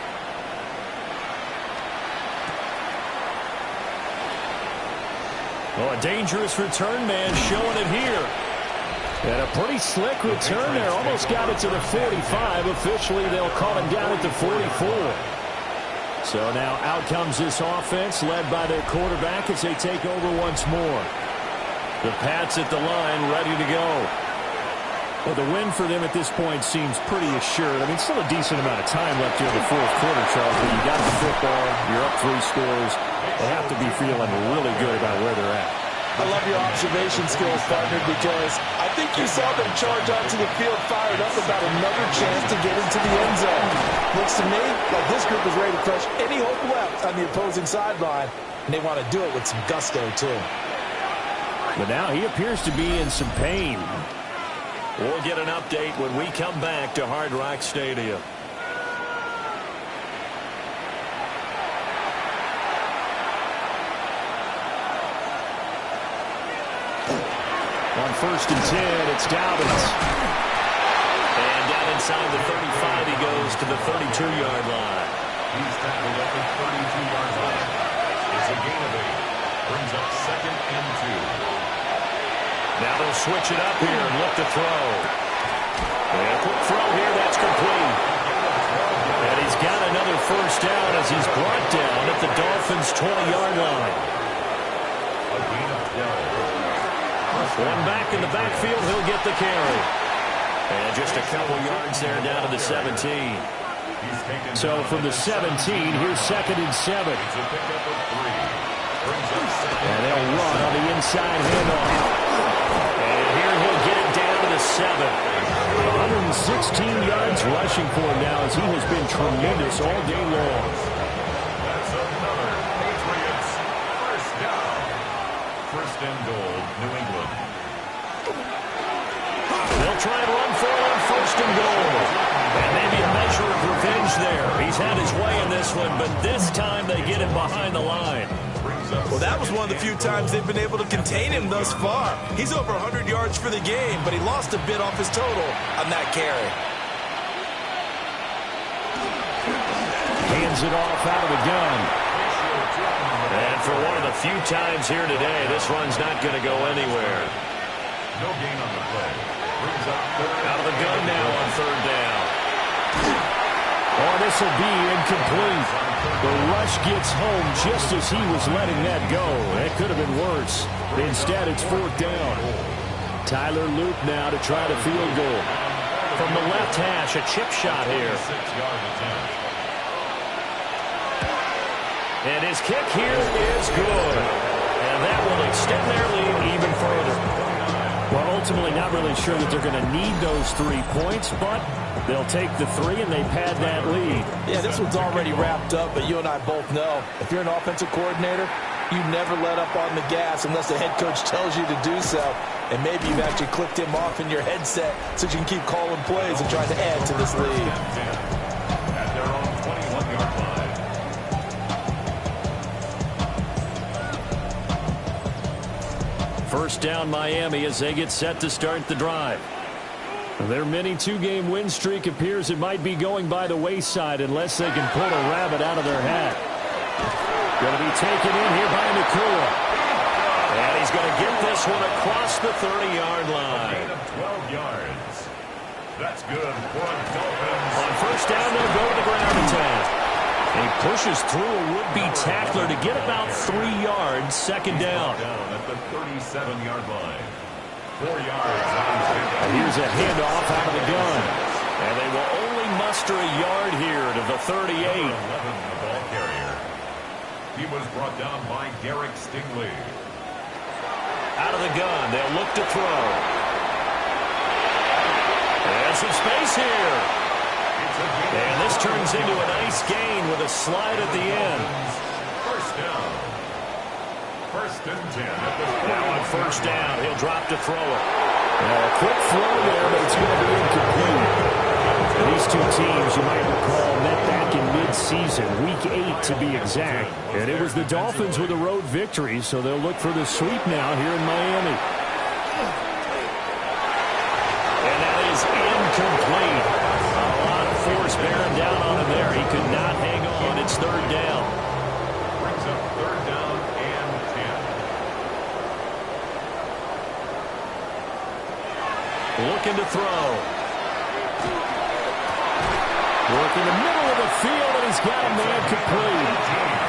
Oh, a dangerous return man showing it here. And a pretty slick return there. Almost got it to the 45. Officially, they'll call him down at the 44. So now out comes this offense led by their quarterback as they take over once more. The Pats at the line ready to go. Well, the win for them at this point seems pretty assured. I mean, still a decent amount of time left here in the fourth quarter, Charles. But you got the football, you're up 3 scores. They have to be feeling really good about where they're at. I love your observation skills, partner, because I think you saw them charge onto the field fired up about another chance to get into the end zone. Looks to me like this group is ready to crush any hope left on the opposing sideline, and they want to do it with some gusto, too. But now he appears to be in some pain. We'll get an update when we come back to Hard Rock Stadium. On 1st and 10, it's Dobbins. And down inside the 35, he goes to the 32-yard line. He's tackled at the 32-yard line. It's a gain of 8. Brings up 2nd and 2. Now they'll switch it up here and look to throw. And a quick throw here, that's complete. And he's got another first down as he's brought down at the Dolphins' 20-yard line. A gain of 12. One back in the backfield, he'll get the carry. And just a couple yards there down to the 17. So from the 17, here's 2nd and 7. It's a pickup of 3. Brings up 2nd. And they'll run on the inside handoff. And here he'll get it down to the 7. 116 yards rushing for him now as he has been tremendous all day long. That's another Patriots first down. 1st and goal, New England. They'll try and run for it on 1st and goal. And maybe a measure of revenge there. He's had his way in this one, but this time they get him behind the line. Well, that was one of the few times they've been able to contain him thus far. He's over 100 yards for the game, but he lost a bit off his total on that carry. Hands it off out of the gun. And for one of the few times here today, this run's not going to go anywhere. No gain on the play. Brings up 3rd. Out of the gun now on 3rd down. Oh, this will be incomplete. The rush gets home just as he was letting that go. That could have been worse. Instead, it's 4th down. Tyler Loop now to try the field goal. From the left hash, a chip shot here. 6-yard attempt. And his kick here is good. And that will extend their lead even further. Well, ultimately, not really sure that they're going to need those 3 points, but they'll take the 3 and they pad that lead. Yeah, this one's already wrapped up, but you and I both know if you're an offensive coordinator, you never let up on the gas unless the head coach tells you to do so. And maybe you've actually clicked him off in your headset so you can keep calling plays and trying to add to this lead. At their own 21-yard line. First down Miami as they get set to start the drive. Their mini 2-game win streak appears it might be going by the wayside unless they can pull a rabbit out of their hat. Going to be taken in here by Nakua. And he's going to get this one across the 30-yard line. Gain of 12 yards. That's good for a Dolphins. On first down, they'll go to the ground attack. He pushes through a would-be tackler to get about 3 yards, second down. Down at the 37-yard line. 4 yards. Here's a handoff out of the gun. And they will only muster a yard here to the 38. 11, the ball carrier. He was brought down by Derek Stingley. Out of the gun, they'll look to throw. And some space here. And this turns into a nice gain with a slide at the end. First down. First and 10 at the Now on first down, he'll drop to throw it. A quick throw there, but it's going to be incomplete. These two teams, you might recall, met back in mid-season, week 8 to be exact. And it was the Dolphins with a road victory, so they'll look for the sweep now here in Miami. And that is incomplete. A lot of force bearing down on him there. He could not hang on. It's third down. brings up third down and 10. Looking to throw. Working the middle of the field, and he's got a man complete.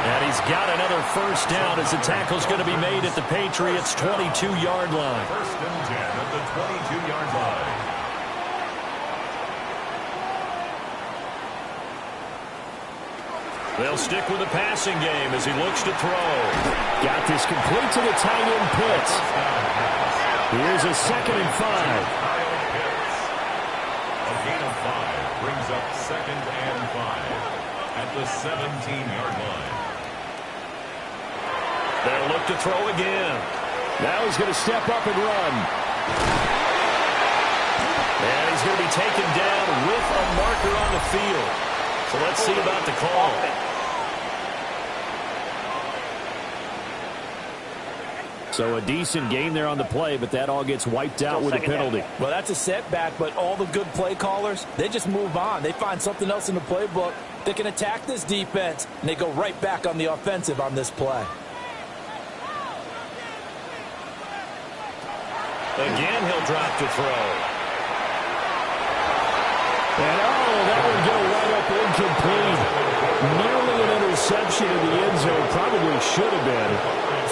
And he's got another first down as the tackle's going to be made at the Patriots' 22-yard line. First and 10 at the 22-yard line. They'll stick with the passing game as he looks to throw. Got this complete to the tight end Pitts. Here's a 2nd and 5. A gain of 5 brings up 2nd and 5 at the 17-yard line. They'll look to throw again. Now he's going to step up and run. And he's going to be taken down with a marker on the field. So let's see about the call. So a decent gain there on the play, but that all gets wiped out with a penalty. Well, that's a setback, but all the good play callers, they just move on. They find something else in the playbook. They can attack this defense, and they go right back on the offensive on this play. Again, he'll drop to throw. And that would go right up incomplete. Nearly an interception in the end zone. Probably should have been.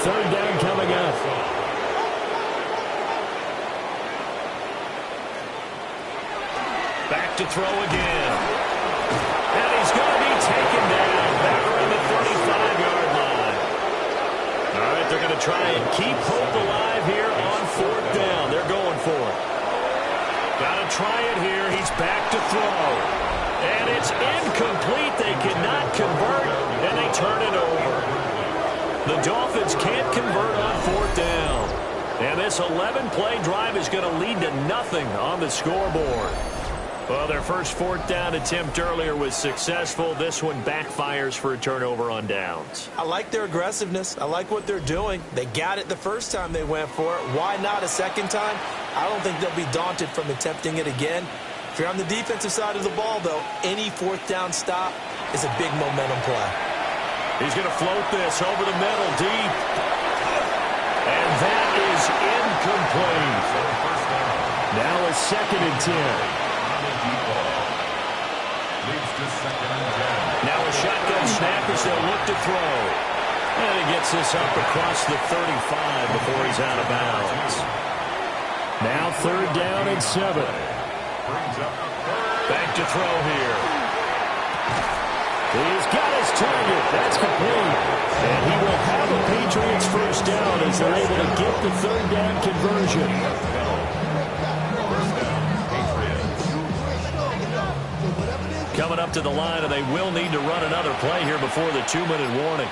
Third down coming up. Back to throw again. And he's going to be taken down back around the 35-yard line. All right, they're going to try and keep hope alive here on 4th down. They're going for it. Got to try it here. He's back to throw. And it's incomplete. They cannot convert, and they turn it over. The Dolphins can't convert on 4th down. And this 11-play drive is going to lead to nothing on the scoreboard. Well, their first 4th down attempt earlier was successful. This one backfires for a turnover on downs. I like their aggressiveness. I like what they're doing. They got it the first time they went for it. Why not a second time? I don't think they'll be daunted from attempting it again. If you're on the defensive side of the ball, though, any 4th down stop is a big momentum play. He's going to float this over the middle, deep. And that is incomplete. Now a 2nd and 10. Now a shotgun snap as they'll look to throw. And he gets this up across the 35 before he's out of bounds. Now 3rd down and 7. Back to throw here. He's got his target. That's complete. And he will have a Patriots first down as they're able to get the 3rd down conversion. Coming up to the line, and they will need to run another play here before the 2-minute warning.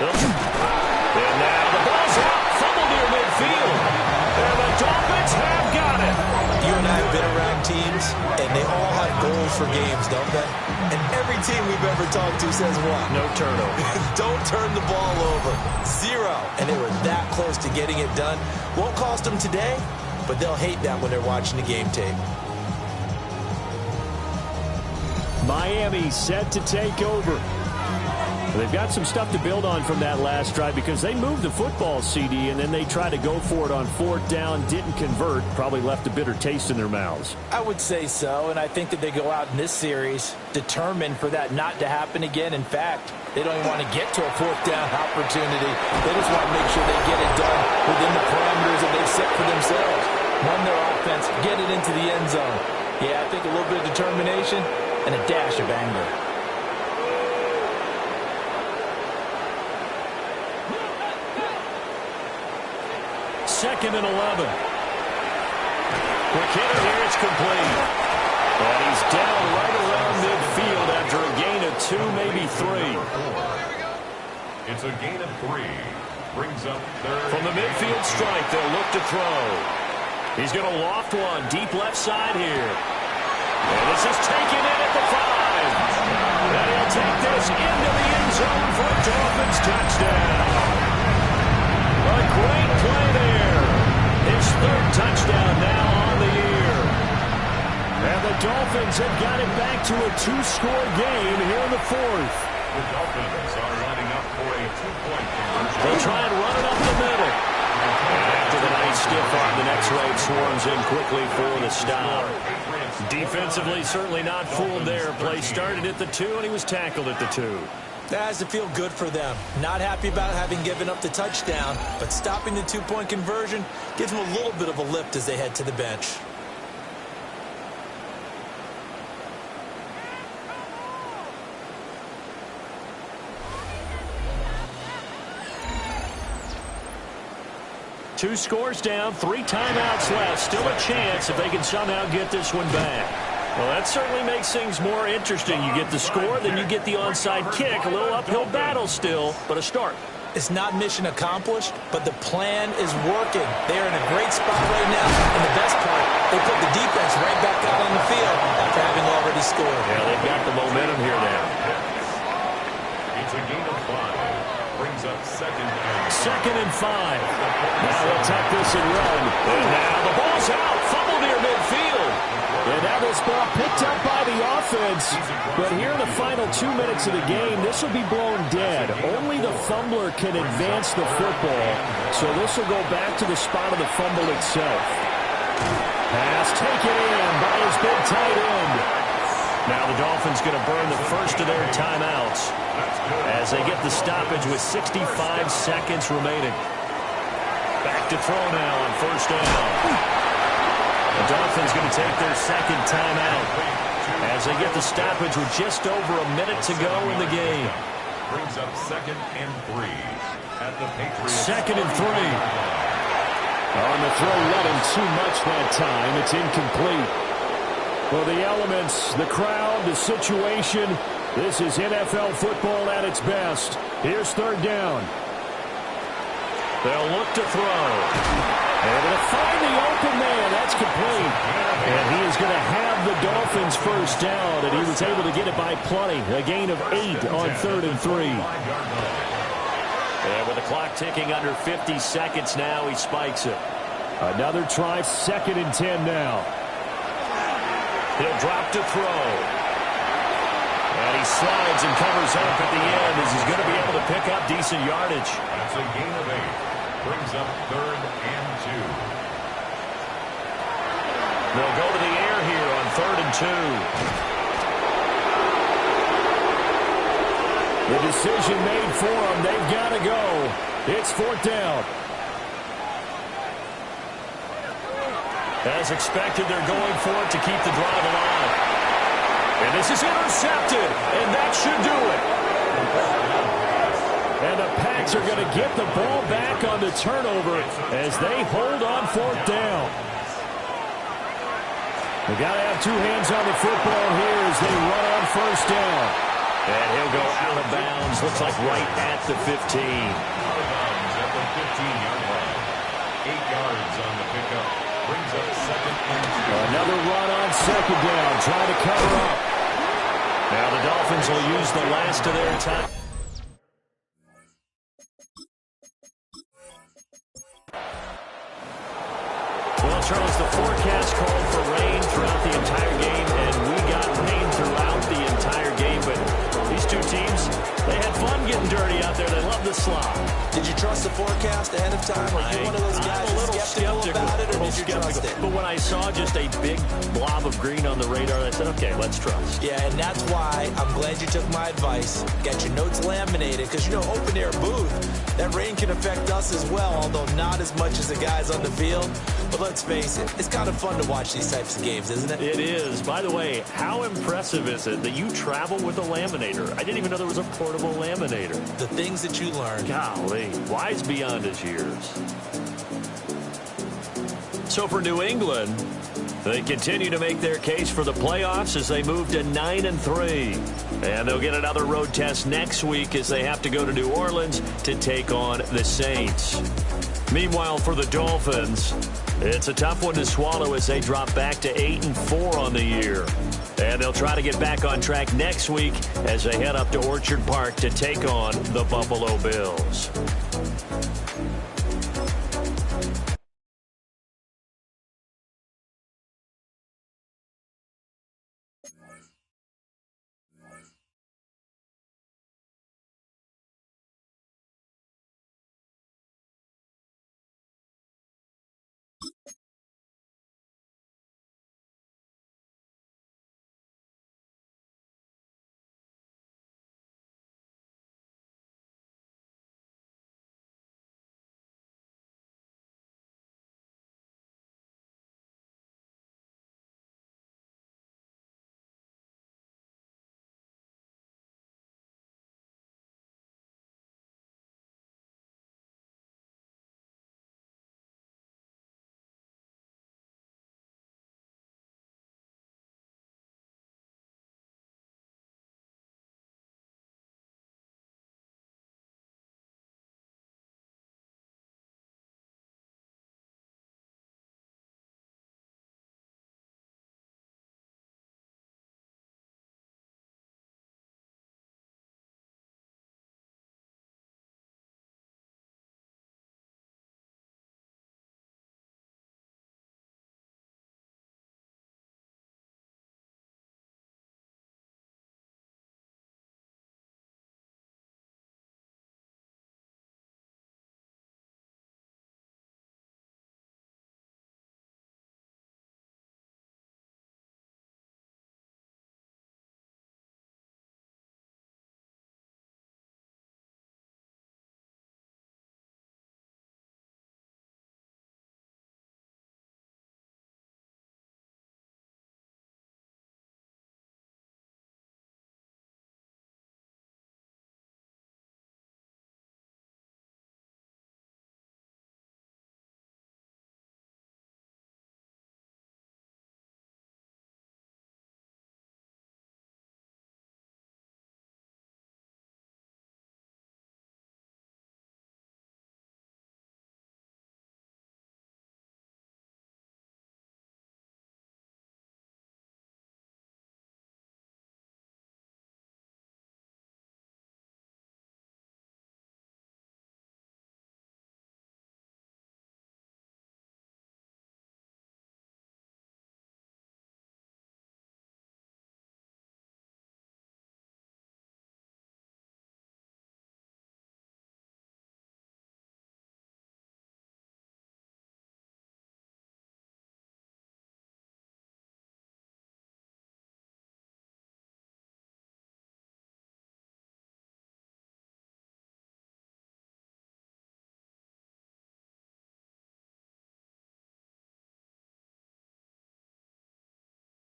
And now the ball's out, fumble near midfield. And the Dolphins have got it. You and I have been around teams, and they all have goals for games, don't they? And every team we've ever talked to says what? No turnover. Don't turn the ball over. 0. And they were that close to getting it done. Won't cost them today, but they'll hate that when they're watching the game tape. Miami set to take over. They've got some stuff to build on from that last drive because they moved the football, CD, and then they tried to go for it on fourth down, didn't convert, probably left a bitter taste in their mouths. I would say so, and I think that they go out in this series determined for that not to happen again. In fact, they don't even want to get to a fourth down opportunity. They just want to make sure they get it done within the parameters that they've set for themselves. Run their offense, get it into the end zone. Yeah, I think a little bit of determination and a dash of anger. Second and 11. Quick hitter here, it's complete. And he's down right around midfield after a gain of 2, maybe 3. It's a gain of 3. Brings up third. From the midfield strike, they'll look to throw. He's going to loft one deep left side here. And this is taken in at the 5. And he'll take this into the end zone for a Dolphins touchdown. A great play there. His third touchdown now on the year. And the Dolphins have got it back to a 2-score game here in the 4th. The Dolphins are lining up for a 2-point conversion. They'll try and run it up the middle. And after the nice stiff arm, the next raid swarms in quickly for the stop. Defensively, certainly not fooled there. Play started at the 2, and he was tackled at the 2. That has to feel good for them. Not happy about having given up the touchdown, but stopping the 2-point conversion gives them a little bit of a lift as they head to the bench. Two scores down, 3 timeouts left. Still a chance if they can somehow get this one back. Well, that certainly makes things more interesting. You get the score, then you get the onside kick. A little uphill battle still, but a start. It's not mission accomplished, but the plan is working. They are in a great spot right now, and the best part, they put the defense right back out on the field after having already scored. Yeah, they've got the momentum here now. It's a gain of 5. Brings up second and 5. Now they'll tuck this and run. And now the ball's out. Fumble near midfield. And now this ball picked up by the offense. But here in the final 2 minutes of the game, this will be blown dead. Only the fumbler can advance the football. So this will go back to the spot of the fumble itself. Pass taken in by his big tight end. Now the Dolphins going to burn the first of their timeouts as they get the stoppage with 65 seconds remaining. Back to throw now on first down. The Dolphins going to take their second timeout as they get the stoppage with just over a minute to go in the game. Brings up second and 3 at the Patriots. Second and 3. On the throw, let him too much that time. It's incomplete. Well, the elements, the crowd, the situation, this is NFL football at its best. Here's third down. They'll look to throw. They're going to find the open man. That's complete. And he is going to have the Dolphins first down, and he was able to get it by plenty. A gain of 8 on 3rd and 3. And with the clock ticking under 50 seconds now, he spikes it. Another try, 2nd and 10 now. He'll drop to throw. And he slides and covers up at the end as he's going to be able to pick up decent yardage. That's a gain of 8. Brings up 3rd and 2. They'll go to the air here on 3rd and 2. The decision made for them. They've got to go. It's 4th down. As expected, they're going for it to keep the drive alive. And this is intercepted, and that should do it. And the Pats are going to get the ball back on the turnover as they hold on 4th down. They got to have 2 hands on the football here as they run on first down. And he'll go out of bounds, looks like right at the 15. Out of bounds at the 15-yard line. 8 yards on the pickup. Brings up second and 2. Another run on second down, trying to cover up. Now the Dolphins will use the last of their time. Well, Charles, the forecast called for rain throughout the entire game, and we got rain throughout the entire game. But these two teams, they had fun forecast ahead of time? Are you one of those guys I'm a little skeptical about it, or did you trust it? But when I saw just a big blob of green on the radar, I said, okay, let's trust. Yeah, and that's why I'm glad you took my advice. Get your notes laminated, because, you know, open air booth, that rain can affect us as well, although not as much as the guys on the field. But let's face it, it's kind of fun to watch these types of games, isn't it? It is. By the way, how impressive is it that you travel with a laminator? I didn't even know there was a portable laminator. The things that you learn. Golly, wise beyond his years. So for New England, they continue to make their case for the playoffs as they move to 9-3. And they'll get another road test next week as they have to go to New Orleans to take on the Saints. Meanwhile, for the Dolphins, it's a tough one to swallow as they drop back to 8-4 on the year. And they'll try to get back on track next week as they head up to Orchard Park to take on the Buffalo Bills.